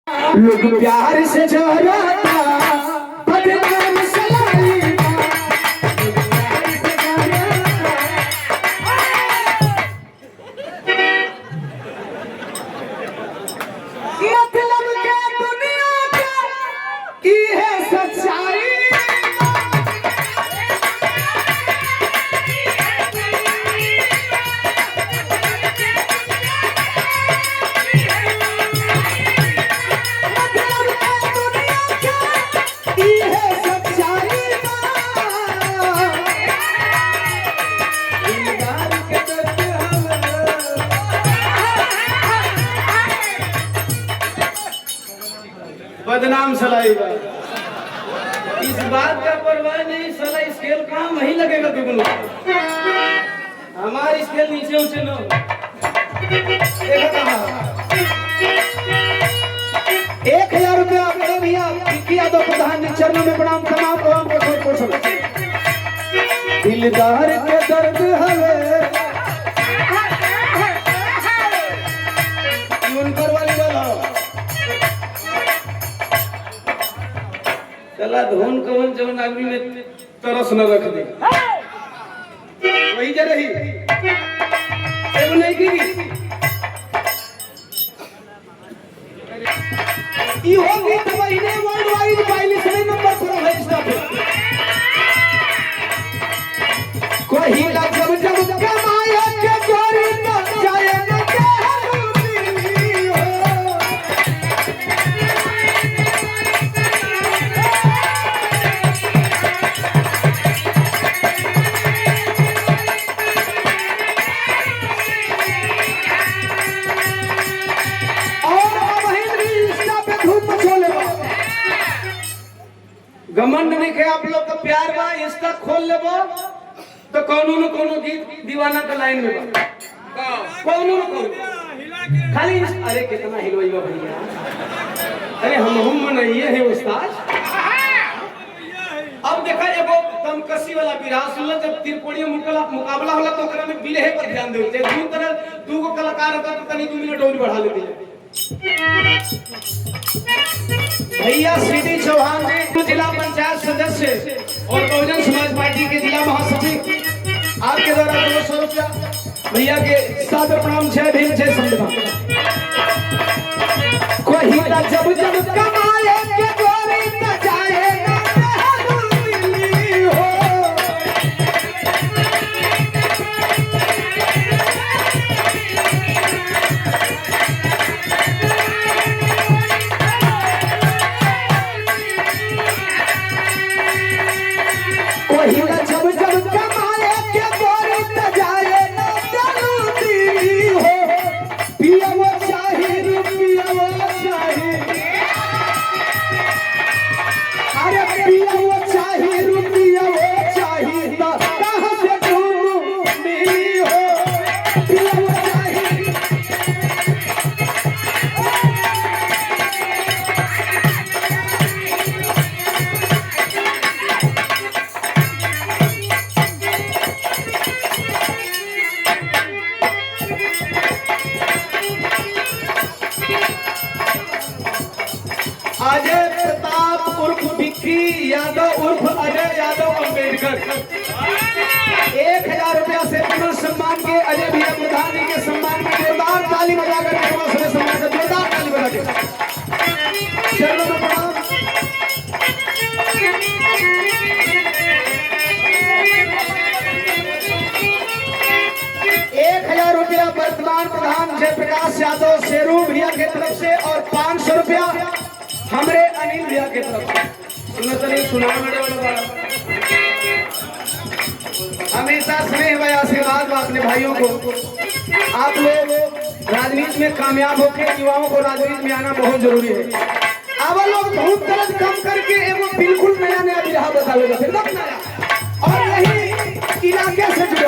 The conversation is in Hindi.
लोग प्यार से जोड़ता बदनाम सलाई मतलब के दुनिया की है सच्चाई बदनाम सलाई इस बात का परवाह नहीं सला स्केल कहाँ वहीं लगेगा दुगुना हमारी स्केल नीचे ऊंचे लो देखो कहाँ 1000 रुपया मेरे भैया किया दो प्रधान चरणों में प्रणाम तमाम आवाम को खूब खुश दिलदार के दर्द हवे उनकर वाली वाला चला धोन कवन जवन आदमी में तरस न रख दे वही जा रही एवं नहीं की ई होगी तो महीने वर्ल्ड वाइड पहले नंबर पर है स्टॉप कोई ला जब जब कमाए के जोरी न जाए न घमंड नहीं के आप लोग का प्यार बा इंस्टा खोल लेबो तो कोनो न कोनो गीत दीवाना का लाइन में बा कोनो न कोनो खाली अरे कितना हिलवाइबा भैया अरे हम नहीं है उस्ताद अब देखा एगो तमकसी वाला विराह सुनल जब त्रिकोणीय मुकाबला होला तो ओकरा में बिरहे पर ध्यान देवे जे दू तरह दू गो कलाकार होता तो तनी 2 मिनट और बढ़ा लेते भैया सीडी चौहान जी जिला पंचायत सदस्य और बहुजन समाज पार्टी के जिला महासचिव आपके द्वारा 200 रुपया भैया के सादर प्रणाम छह भीम छह संविधान कोई जब जब कमाए के गोरी न जाए अजय प्रताप उर्फ विक्की यादव उर्फ अजय यादव अम्बेडकर 1000 रुपया से पुनः सम्मान के अजय भैया प्रधान जी के सम्मान में जोरदार ताली बजाकर सम्मान से जोरदार ताली बजा के चरणों में प्रणाम 1000 रुपया वर्तमान प्रधान जयप्रकाश यादव शेरू भैया की तरफ से और 500 रुपया हमरे अनिल भैया के तरफ सुनना तो नहीं सुना हमेशा स्नेह व आशीर्वाद अपने भाइयों को आप लोग राजनीति में कामयाब होकर युवाओं को राजनीति में आना बहुत जरूरी है अब लोग बहुत दर्द कम करके एवं बिल्कुल नया विराह बतावेगा फिर और यही इलाके से जुड़े